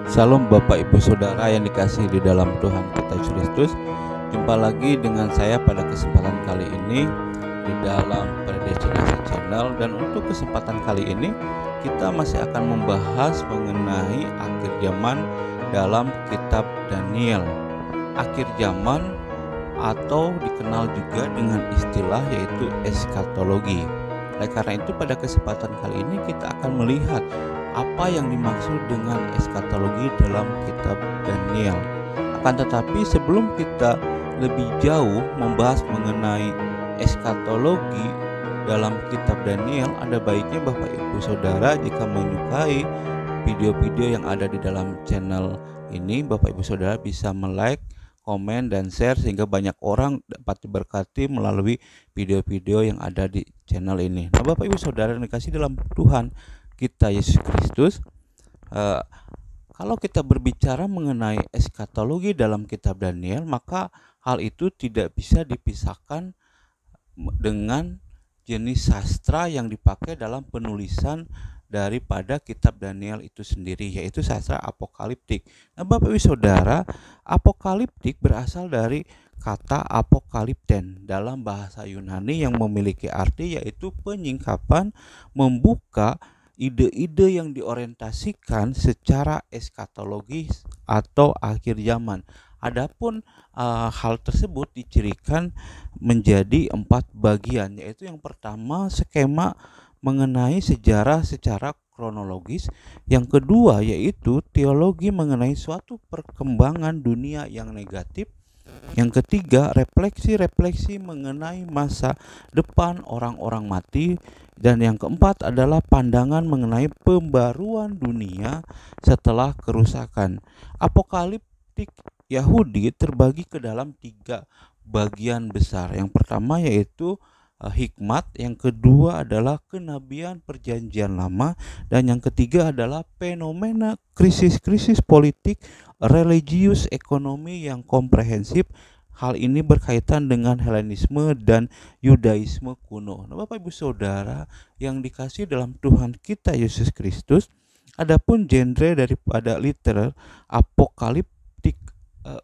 Salam Bapak Ibu Saudara yang dikasihi di dalam Tuhan kita Yesus Kristus. Jumpa lagi dengan saya pada kesempatan kali ini di dalam Predestinasi Channel, dan untuk kesempatan kali ini kita masih akan membahas mengenai akhir zaman dalam kitab Daniel. Akhir zaman atau dikenal juga dengan istilah yaitu eskatologi. Oleh karena itu pada kesempatan kali ini kita akan melihat apa yang dimaksud dengan eskatologi dalam kitab Daniel. Akan tetapi sebelum kita lebih jauh membahas mengenai eskatologi dalam kitab Daniel, ada baiknya Bapak Ibu Saudara jika menyukai video-video yang ada di dalam channel ini, Bapak Ibu Saudara bisa like, komen, dan share sehingga banyak orang dapat diberkati melalui video-video yang ada di channel ini. Nah, Bapak Ibu Saudara yang dikasih dalam Tuhan kita Yesus Kristus, kalau kita berbicara mengenai eskatologi dalam kitab Daniel, maka hal itu tidak bisa dipisahkan dengan jenis sastra yang dipakai dalam penulisan daripada kitab Daniel itu sendiri, yaitu sastra apokaliptik. Nah, Bapak Ibu Saudara, apokaliptik berasal dari kata apokalipten dalam bahasa Yunani yang memiliki arti yaitu penyingkapan, membuka ide-ide yang diorientasikan secara eskatologis atau akhir zaman. Adapun hal tersebut dicirikan menjadi 4 bagian, yaitu yang pertama skema mengenai sejarah secara kronologis, yang kedua yaitu teologi mengenai suatu perkembangan dunia yang negatif, yang ketiga refleksi-refleksi mengenai masa depan orang-orang mati, dan yang keempat adalah pandangan mengenai pembaruan dunia setelah kerusakan. Apokaliptik Yahudi terbagi ke dalam 3 bagian besar. Yang pertama yaitu hikmat, yang kedua adalah kenabian perjanjian lama, dan yang ketiga adalah fenomena krisis-krisis politik, religius, ekonomi yang komprehensif. Hal ini berkaitan dengan Helenisme dan Yudaisme kuno. Nah, Bapak Ibu Saudara yang dikasih dalam Tuhan kita Yesus Kristus, adapun genre daripada literer apokaliptik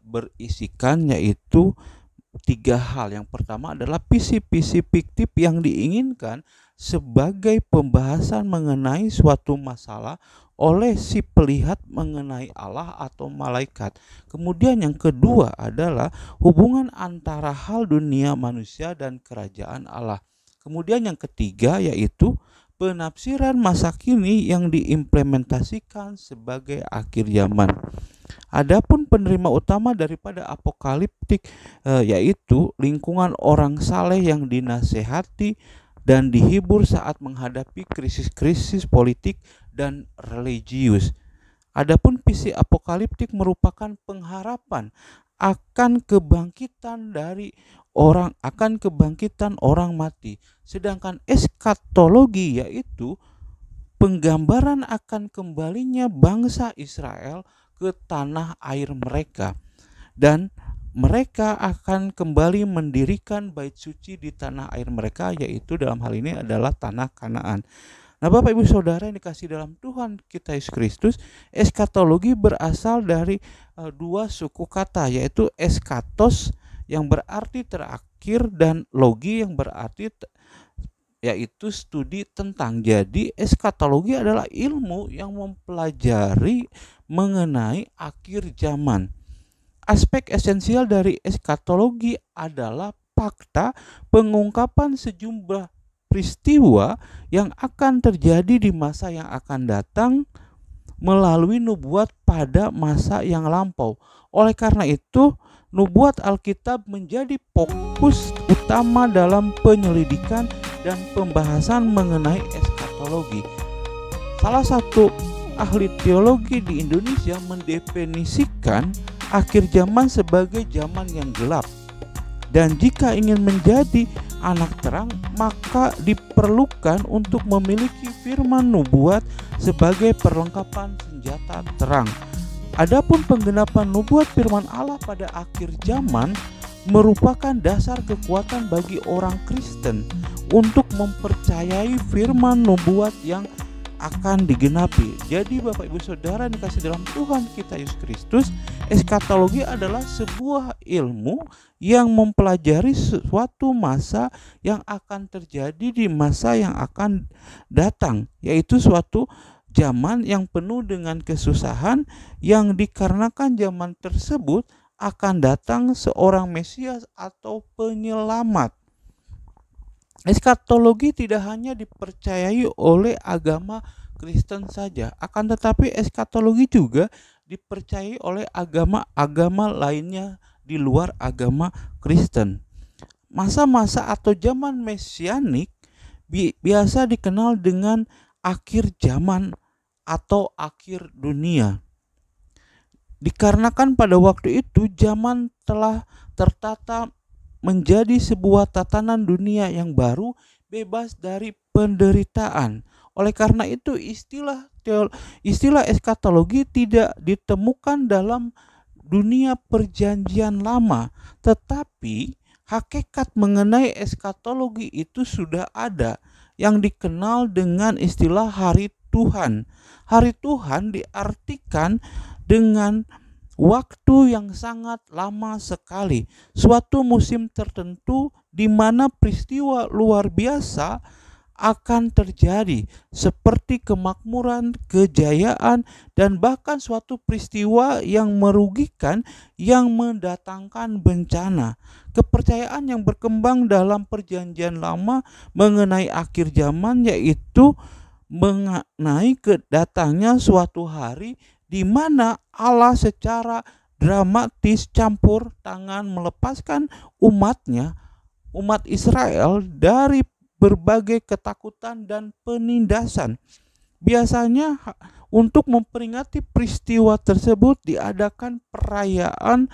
berisikan yaitu 3 hal. Yang pertama adalah visi-visi fiktif yang diinginkan sebagai pembahasan mengenai suatu masalah oleh si pelihat mengenai Allah atau malaikat. Kemudian yang kedua adalah hubungan antara hal dunia manusia dan kerajaan Allah. Kemudian yang ketiga yaitu penafsiran masa kini yang diimplementasikan sebagai akhir zaman. Adapun penerima utama daripada apokaliptik yaitu lingkungan orang saleh yang dinasehati dan dihibur saat menghadapi krisis-krisis politik dan religius. Adapun visi apokaliptik merupakan pengharapan akan kebangkitan orang mati, sedangkan eskatologi yaitu penggambaran akan kembalinya bangsa Israel ke tanah air mereka, dan mereka akan kembali mendirikan bait suci di tanah air mereka, yaitu dalam hal ini adalah tanah Kanaan. Nah, Bapak Ibu Saudara yang dikasih dalam Tuhan kita Yesus Kristus, eskatologi berasal dari 2 suku kata, yaitu eskatos yang berarti terakhir dan logi yang berarti yaitu studi tentang. Jadi eskatologi adalah ilmu yang mempelajari mengenai akhir zaman. Aspek esensial dari eskatologi adalah fakta pengungkapan sejumlah peristiwa yang akan terjadi di masa yang akan datang melalui nubuat pada masa yang lampau. Oleh karena itu, nubuat Alkitab menjadi fokus utama dalam penyelidikan dan pembahasan mengenai eskatologi. Salah satu ahli teologi di Indonesia mendefinisikan akhir zaman sebagai zaman yang gelap. Dan jika ingin menjadi anak terang, maka diperlukan untuk memiliki firman nubuat sebagai perlengkapan senjata terang. Adapun penggenapan nubuat firman Allah pada akhir zaman merupakan dasar kekuatan bagi orang Kristen untuk mempercayai firman nubuat yang akan digenapi. Jadi Bapak Ibu Saudara yang dikasih dalam Tuhan kita Yesus Kristus, eskatologi adalah sebuah ilmu yang mempelajari suatu masa yang akan terjadi di masa yang akan datang, yaitu suatu zaman yang penuh dengan kesusahan, yang dikarenakan zaman tersebut akan datang seorang Mesias atau penyelamat. Eskatologi tidak hanya dipercayai oleh agama Kristen saja, akan tetapi eskatologi juga dipercayai oleh agama-agama lainnya di luar agama Kristen. Masa-masa atau zaman mesianik biasa dikenal dengan akhir zaman atau akhir dunia. Dikarenakan pada waktu itu zaman telah tertata menjadi sebuah tatanan dunia yang baru, bebas dari penderitaan. Oleh karena itu istilah eskatologi tidak ditemukan dalam dunia perjanjian lama, tetapi hakikat mengenai eskatologi itu sudah ada, yang dikenal dengan istilah hari Tuhan. Hari Tuhan diartikan dengan waktu yang sangat lama sekali, suatu musim tertentu di mana peristiwa luar biasa akan terjadi, seperti kemakmuran, kejayaan, dan bahkan suatu peristiwa yang merugikan yang mendatangkan bencana. Kepercayaan yang berkembang dalam perjanjian lama mengenai akhir zaman yaitu mengenai kedatangnya suatu hari di mana Allah secara dramatis campur tangan melepaskan umat Israel dari berbagai ketakutan dan penindasan. Biasanya untuk memperingati peristiwa tersebut diadakan perayaan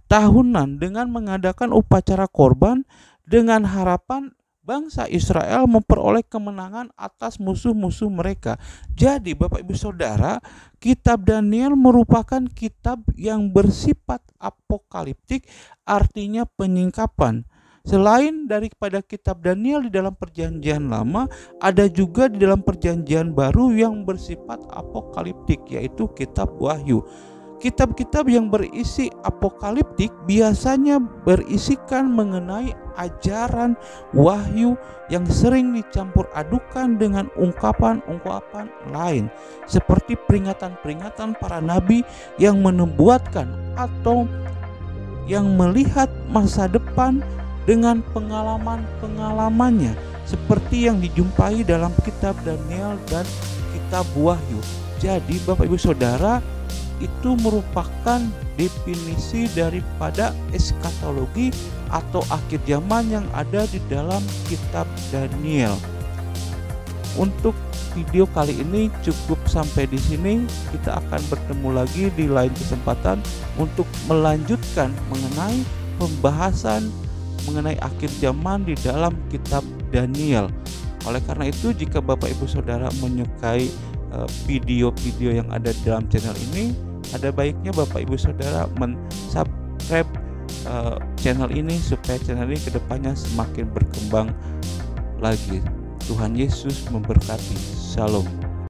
tahunan dengan mengadakan upacara korban dengan harapan bangsa Israel memperoleh kemenangan atas musuh-musuh mereka. Jadi Bapak Ibu Saudara, kitab Daniel merupakan kitab yang bersifat apokaliptik, artinya penyingkapan. Selain daripada kitab Daniel di dalam perjanjian lama, ada juga di dalam perjanjian baru yang bersifat apokaliptik, yaitu kitab Wahyu. Kitab-kitab yang berisi apokaliptik biasanya berisikan mengenai ajaran wahyu yang sering dicampur adukan dengan ungkapan-ungkapan lain, seperti peringatan-peringatan para nabi yang menubuatkan atau yang melihat masa depan dengan pengalaman-pengalamannya, seperti yang dijumpai dalam kitab Daniel dan kitab Wahyu. Jadi Bapak Ibu Saudara, itu merupakan definisi daripada eskatologi atau akhir zaman yang ada di dalam kitab Daniel. Untuk video kali ini cukup sampai di sini. Kita akan bertemu lagi di lain kesempatan untuk melanjutkan mengenai pembahasan mengenai akhir zaman di dalam kitab Daniel. Oleh karena itu, jika Bapak Ibu Saudara menyukai video-video yang ada di dalam channel ini, ada baiknya Bapak Ibu Saudara men-subscribe channel ini supaya channel ini kedepannya semakin berkembang lagi. Tuhan Yesus memberkati. Shalom.